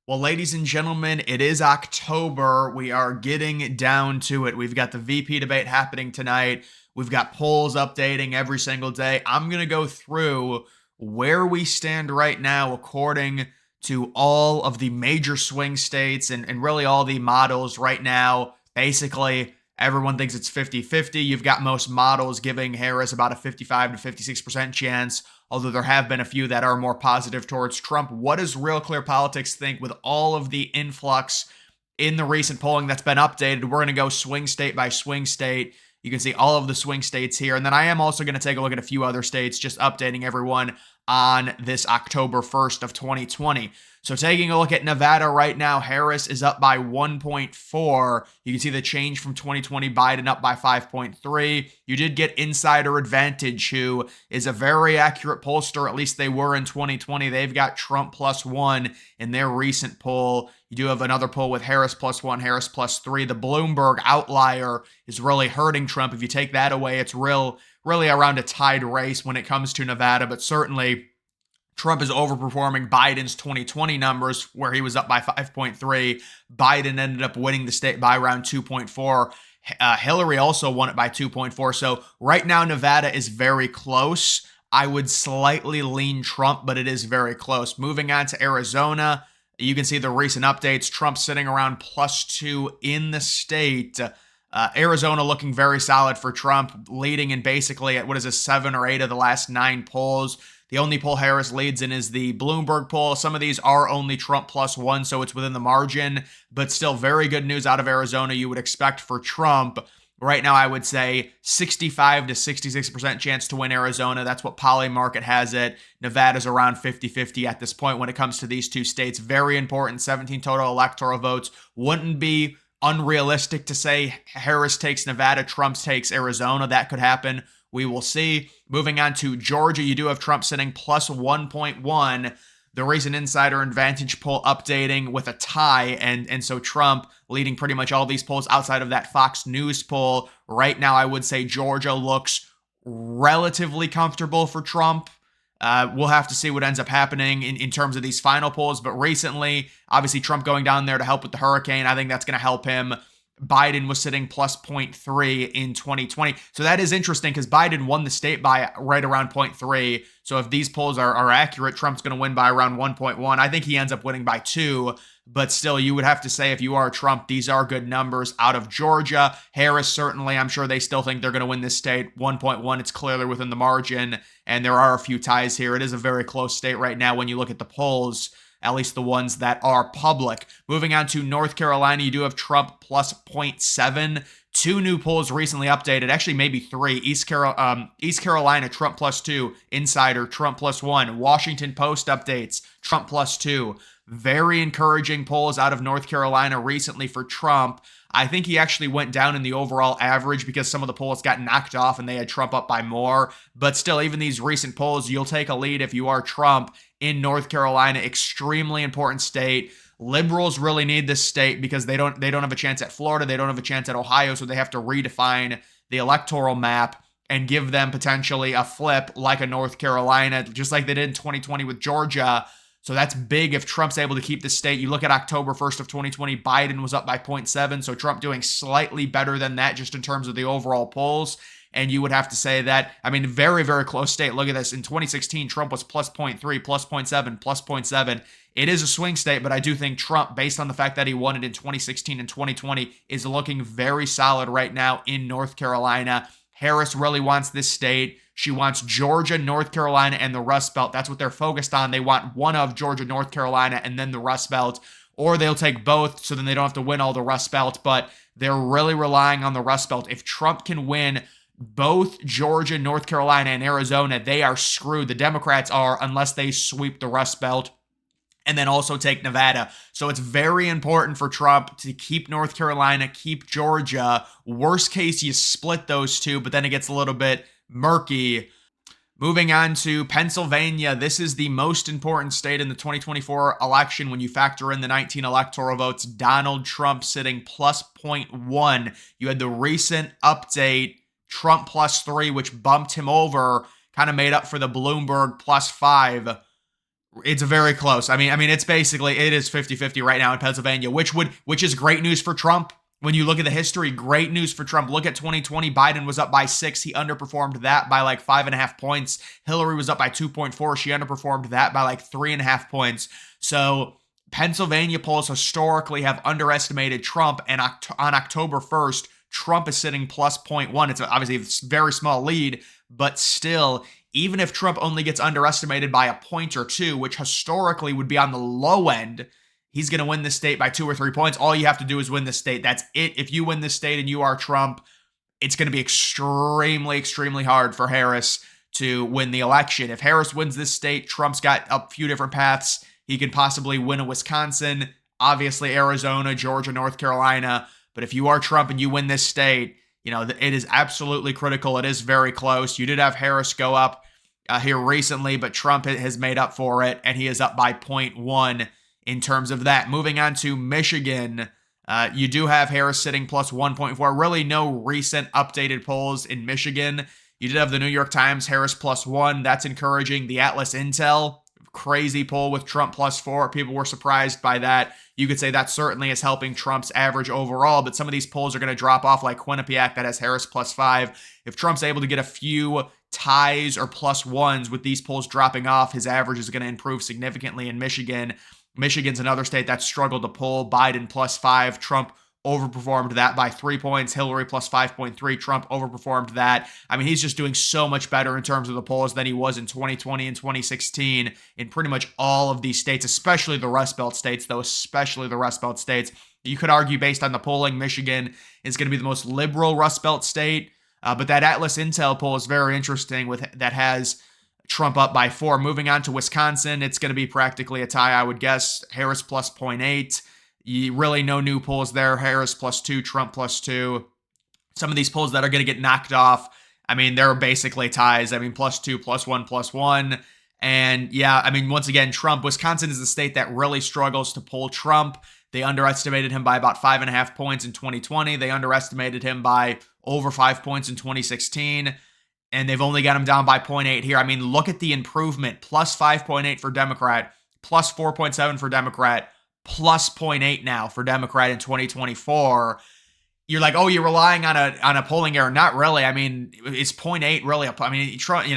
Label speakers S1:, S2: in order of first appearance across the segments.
S1: Well, ladies and gentlemen, it is October. We are getting down to it. We've got the VP debate happening tonight. We've got polls updating every single day. I'm going to go through where we stand right now according to all of the major swing states and really all the models right now. Basically, everyone thinks it's 50-50. You've got most models giving Harris about a 55 to 56% chance, although there have been a few that are more positive towards Trump. What does Real Clear Politics think with all of the influx in the recent polling that's been updated? We're going to go swing state by swing state. You can see all of the swing states here. And then I am also going to take a look at a few other states, just updating everyone on this October 1st of 2020. So taking a look at Nevada right now, Harris is up by 1.4. You can see the change from 2020, Biden up by 5.3. You did get Insider Advantage, who is a very accurate pollster, at least they were in 2020. They've got Trump +1 in their recent poll. You do have another poll with Harris +1, Harris +3. The Bloomberg outlier is really hurting Trump. If you take that away, it's really around a tied race when it comes to Nevada, but certainly Trump is overperforming Biden's 2020 numbers, where he was up by 5.3. Biden ended up winning the state by around 2.4. Hillary also won it by 2.4. So right now, Nevada is very close. I would slightly lean Trump, but it is very close. Moving on to Arizona, you can see the recent updates. Trump sitting around +2 in the state. Arizona looking very solid for Trump, leading in basically at 7 or 8 of the last 9 polls. The only poll Harris leads in is the Bloomberg poll. Some of these are only Trump +1, so it's within the margin, but still very good news out of Arizona you would expect for Trump. Right now, I would say 65 to 66% chance to win Arizona. That's what Polymarket has it. Nevada's around 50-50 at this point when it comes to these two states. Very important, 17 total electoral votes. Wouldn't be unrealistic to say Harris takes Nevada, Trump takes Arizona. That could happen. We will see. Moving on to Georgia, you do have Trump sitting +1.1. The recent Insider Advantage poll updating with a tie, and so Trump leading pretty much all these polls outside of that Fox News poll. Right now, I would say Georgia looks relatively comfortable for Trump. We'll have to see what ends up happening in terms of these final polls. But recently, obviously, Trump going down there to help with the hurricane, I think that's going to help him. Biden was sitting +0.3 in 2020. So that is interesting because Biden won the state by right around 0.3. So if these polls are accurate, Trump's going to win by around 1.1. I think he ends up winning by 2. But still, you would have to say if you are Trump, these are good numbers out of Georgia. Harris, certainly, I'm sure they still think they're going to win this state. 1.1, it's clearly within the margin. And there are a few ties here. It is a very close state right now when you look at the polls, at least the ones that are public. Moving on to North Carolina, you do have Trump +0.7. 2 new polls recently updated, actually maybe 3. East Carolina, Trump +2. Insider, Trump +1. Washington Post updates, Trump +2. Very encouraging polls out of North Carolina recently for Trump. I think he actually went down in the overall average because some of the polls got knocked off and they had Trump up by more. But still, even these recent polls, you'll take a lead if you are Trump in North Carolina. Extremely important state. Liberals really need this state because they don't have a chance at Florida. They don't have a chance at Ohio, so they have to redefine the electoral map and give them potentially a flip like a North Carolina, just like they did in 2020 with Georgia. So that's big if Trump's able to keep the state. You look at October 1st of 2020, Biden was up by 0.7. So Trump doing slightly better than that just in terms of the overall polls. And you would have to say that, I mean, very, very close state. Look at this. In 2016, Trump was +0.3, +0.7, +0.7. It is a swing state, but I do think Trump, based on the fact that he won it in 2016 and 2020, is looking very solid right now in North Carolina. Harris really wants this state. She wants Georgia, North Carolina, and the Rust Belt. That's what they're focused on. They want one of Georgia, North Carolina, and then the Rust Belt. Or they'll take both, so then they don't have to win all the Rust Belt. But they're really relying on the Rust Belt. If Trump can win both Georgia, North Carolina, and Arizona, they are screwed. The Democrats are, unless they sweep the Rust Belt and then also take Nevada. So it's very important for Trump to keep North Carolina, keep Georgia. Worst case, you split those two, but then it gets a little bit murky. Moving on to Pennsylvania, this is the most important state in the 2024 election when you factor in the 19 electoral votes. Donald Trump sitting +0.1. You had the recent update, Trump +3, which bumped him over, kind of made up for the Bloomberg +5. It's very close. I mean, it's basically it is 50-50 right now in Pennsylvania, which is great news for Trump. When you look at the history, great news for Trump. Look at 2020. Biden was up by 6. He underperformed that by like 5.5 points. Hillary was up by 2.4. She underperformed that by like 3.5 points. So Pennsylvania polls historically have underestimated Trump. And on October 1st, Trump is sitting plus zero point 0.1. It's obviously a very small lead, but still, even if Trump only gets underestimated by a point or two, which historically would be on the low end, he's going to win this state by 2 or 3 points. All you have to do is win this state. That's it. If you win this state and you are Trump, it's going to be extremely, extremely hard for Harris to win the election. If Harris wins this state, Trump's got a few different paths. He can possibly win a Wisconsin, obviously Arizona, Georgia, North Carolina. But if you are Trump and you win this state, you know, it is absolutely critical. It is very close. You did have Harris go up here recently, but Trump has made up for it, and he is up by 0.1 in terms of that. Moving on to Michigan, you do have Harris sitting plus 1.4. Really no recent updated polls in Michigan. You did have the New York Times, Harris plus 1. That's encouraging. The Atlas Intel, crazy poll with Trump plus 4. People were surprised by that. You could say that certainly is helping Trump's average overall, but some of these polls are going to drop off, like Quinnipiac that has Harris plus 5. If Trump's able to get a few ties or plus ones with these polls dropping off, his average is going to improve significantly in Michigan. Michigan's another state that struggled to poll. Biden plus 5. Trump overperformed that by 3 points. Hillary plus 5.3. Trump overperformed that. I mean, he's just doing so much better in terms of the polls than he was in 2020 and 2016 in pretty much all of these states, especially the Rust Belt states, though, especially the Rust Belt states. You could argue based on the polling, Michigan is going to be the most liberal Rust Belt state. But that Atlas Intel poll is very interesting that has Trump up by 4. Moving on to Wisconsin, it's going to be practically a tie, I would guess. Harris plus 0.8. Really no new polls there. Harris plus 2, Trump plus 2. Some of these polls that are going to get knocked off, I mean, they're basically ties. I mean, plus 2, plus 1, plus 1. And yeah, I mean, once again, Wisconsin is the state that really struggles to poll Trump. They underestimated him by about 5.5 points in 2020. They underestimated him by over 5 points in 2016. And they've only got him down by 0.8 here. I mean, look at the improvement. Plus 5.8 for Democrat, plus 4.7 for Democrat, plus 0.8 now for Democrat in 2024. You're like, oh, you're relying on a polling error. Not really. I mean, is 0.8 really I mean, Trump,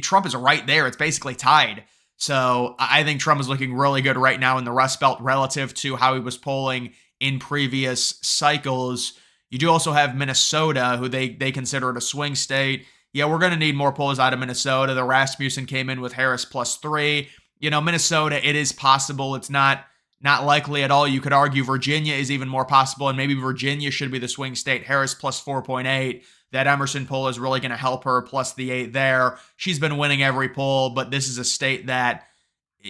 S1: Trump is right there. It's basically tied. So I think Trump is looking really good right now in the Rust Belt relative to how he was polling in previous cycles. You do also have Minnesota, who they consider it a swing state. Yeah, we're going to need more polls out of Minnesota. The Rasmussen came in with Harris plus 3. Minnesota, it is possible. It's not likely at all. You could argue Virginia is even more possible, and maybe Virginia should be the swing state. Harris plus 4.8. That Emerson poll is really going to help her, plus the 8 there. She's been winning every poll, but this is a state that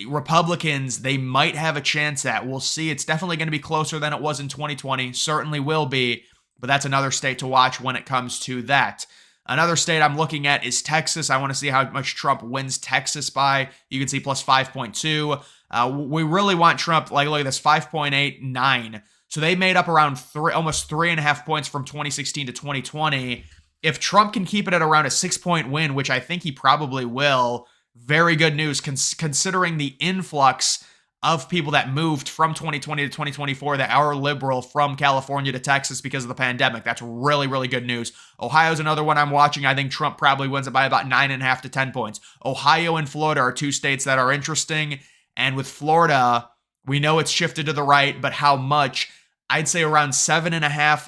S1: Republicans, they might have a chance at. We'll see. It's definitely going to be closer than it was in 2020. Certainly will be, but that's another state to watch when it comes to that. Another state I'm looking at is Texas. I want to see how much Trump wins Texas by. You can see plus 5.2. We really want Trump, like, look at this, 5.89. So they made up around almost 3.5 points from 2016 to 2020. If Trump can keep it at around a 6-point win, which I think he probably will, very good news considering the influx of people that moved from 2020 to 2024 that are liberal from California to Texas because of the pandemic. That's really, really good news. Ohio's another one I'm watching. I think Trump probably wins it by about 9.5 to 10 points. Ohio and Florida are two states that are interesting. And with Florida, we know it's shifted to the right, but how much? I'd say around 7.5,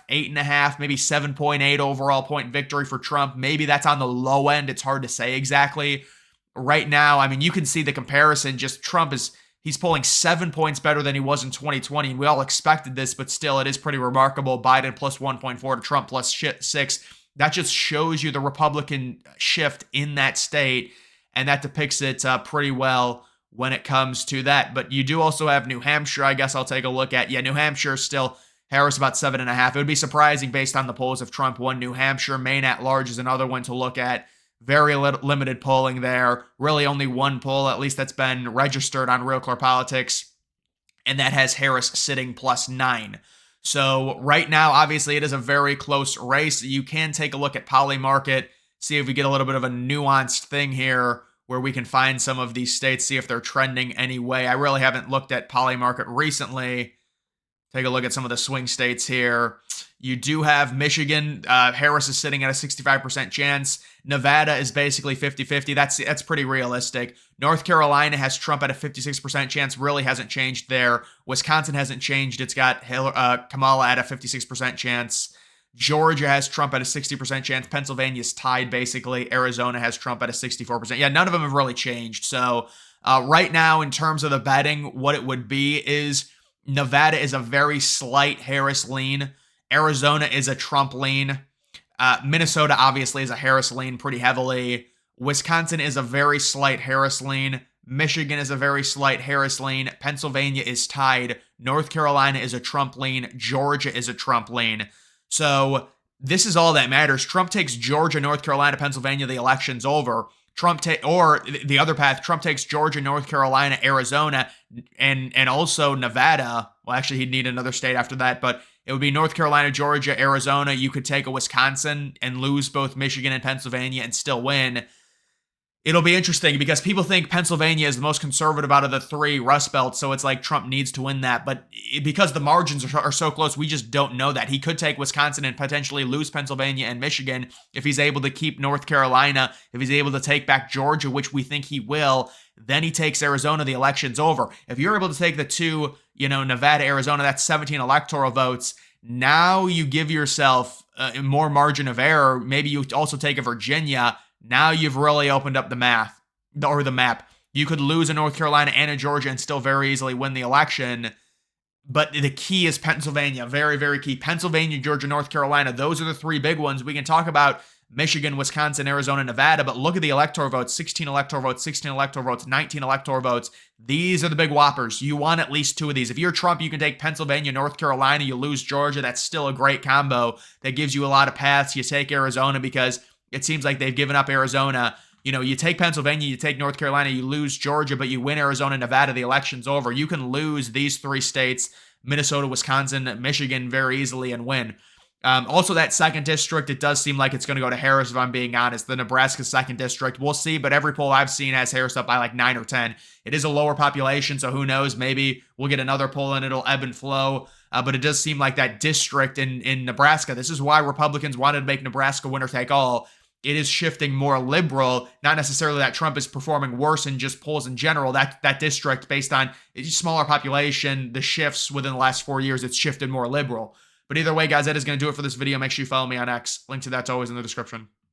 S1: 8.5, maybe 7.8 overall point victory for Trump. Maybe that's on the low end. It's hard to say exactly. Right now, I mean, you can see the comparison. Just Trump he's polling 7 points better than he was in 2020. And we all expected this, but still, it is pretty remarkable. Biden plus 1.4 to Trump plus 6. That just shows you the Republican shift in that state. And that depicts it pretty well when it comes to that. But you do also have New Hampshire, I guess I'll take a look at. Yeah, New Hampshire still, Harris about 7.5. It would be surprising based on the polls if Trump won New Hampshire. Maine at large is another one to look at. Very limited polling there. Really only one poll, at least that's been registered on Real Clear Politics, and that has Harris sitting plus 9. So right now, obviously, it is a very close race. You can take a look at Poly Market, see if we get a little bit of a nuanced thing here where we can find some of these states, see if they're trending any way. I really haven't looked at Polymarket recently. Take a look at some of the swing states here. You do have Michigan. Harris is sitting at a 65% chance. Nevada is basically 50-50. That's pretty realistic. North Carolina has Trump at a 56% chance. Really hasn't changed there. Wisconsin hasn't changed. It's got Kamala at a 56% chance. Georgia has Trump at a 60% chance. Pennsylvania's tied, basically. Arizona has Trump at a 64%. Yeah, none of them have really changed. So right now, in terms of the betting, what it would be is Nevada is a very slight Harris lean. Arizona is a Trump lean. Minnesota, obviously, is a Harris lean pretty heavily. Wisconsin is a very slight Harris lean. Michigan is a very slight Harris lean. Pennsylvania is tied. North Carolina is a Trump lean. Georgia is a Trump lean. So this is all that matters. Trump takes Georgia, North Carolina, Pennsylvania, the election's over. Or the other path, Trump takes Georgia, North Carolina, Arizona, and also Nevada. Well, actually, he'd need another state after that, but it would be North Carolina, Georgia, Arizona. You could take a Wisconsin and lose both Michigan and Pennsylvania and still win. It'll be interesting because people think Pennsylvania is the most conservative out of the three Rust Belts, so it's like Trump needs to win that. But because the margins are so close, we just don't know that. He could take Wisconsin and potentially lose Pennsylvania and Michigan if he's able to keep North Carolina, if he's able to take back Georgia, which we think he will. Then he takes Arizona, the election's over. If you're able to take the two, Nevada, Arizona, that's 17 electoral votes. Now you give yourself more margin of error. Maybe you also take a Virginia. Now you've really opened up the map. You could lose a North Carolina and a Georgia and still very easily win the election. But the key is Pennsylvania. Very, very key. Pennsylvania, Georgia, North Carolina. Those are the three big ones. We can talk about Michigan, Wisconsin, Arizona, Nevada, but look at the electoral votes. 16 electoral votes, 16 electoral votes, 19 electoral votes. These are the big whoppers. You want at least two of these. If you're Trump, you can take Pennsylvania, North Carolina. You lose Georgia. That's still a great combo. That gives you a lot of paths. You take Arizona because it seems like they've given up Arizona. You take Pennsylvania, you take North Carolina, you lose Georgia, but you win Arizona, Nevada, the election's over. You can lose these three states, Minnesota, Wisconsin, Michigan, very easily and win. Also, that second district, it does seem like it's going to go to Harris, if I'm being honest. The Nebraska second district, we'll see, but every poll I've seen has Harris up by like 9 or 10. It is a lower population, so who knows? Maybe we'll get another poll and it'll ebb and flow. But it does seem like that district in Nebraska, this is why Republicans wanted to make Nebraska winner take all. It is shifting more liberal, not necessarily that Trump is performing worse in just polls in general. That district, based on its smaller population, the shifts within the last 4 years, it's shifted more liberal. But either way, guys, that is going to do it for this video. Make sure you follow me on X. Link to that's always in the description.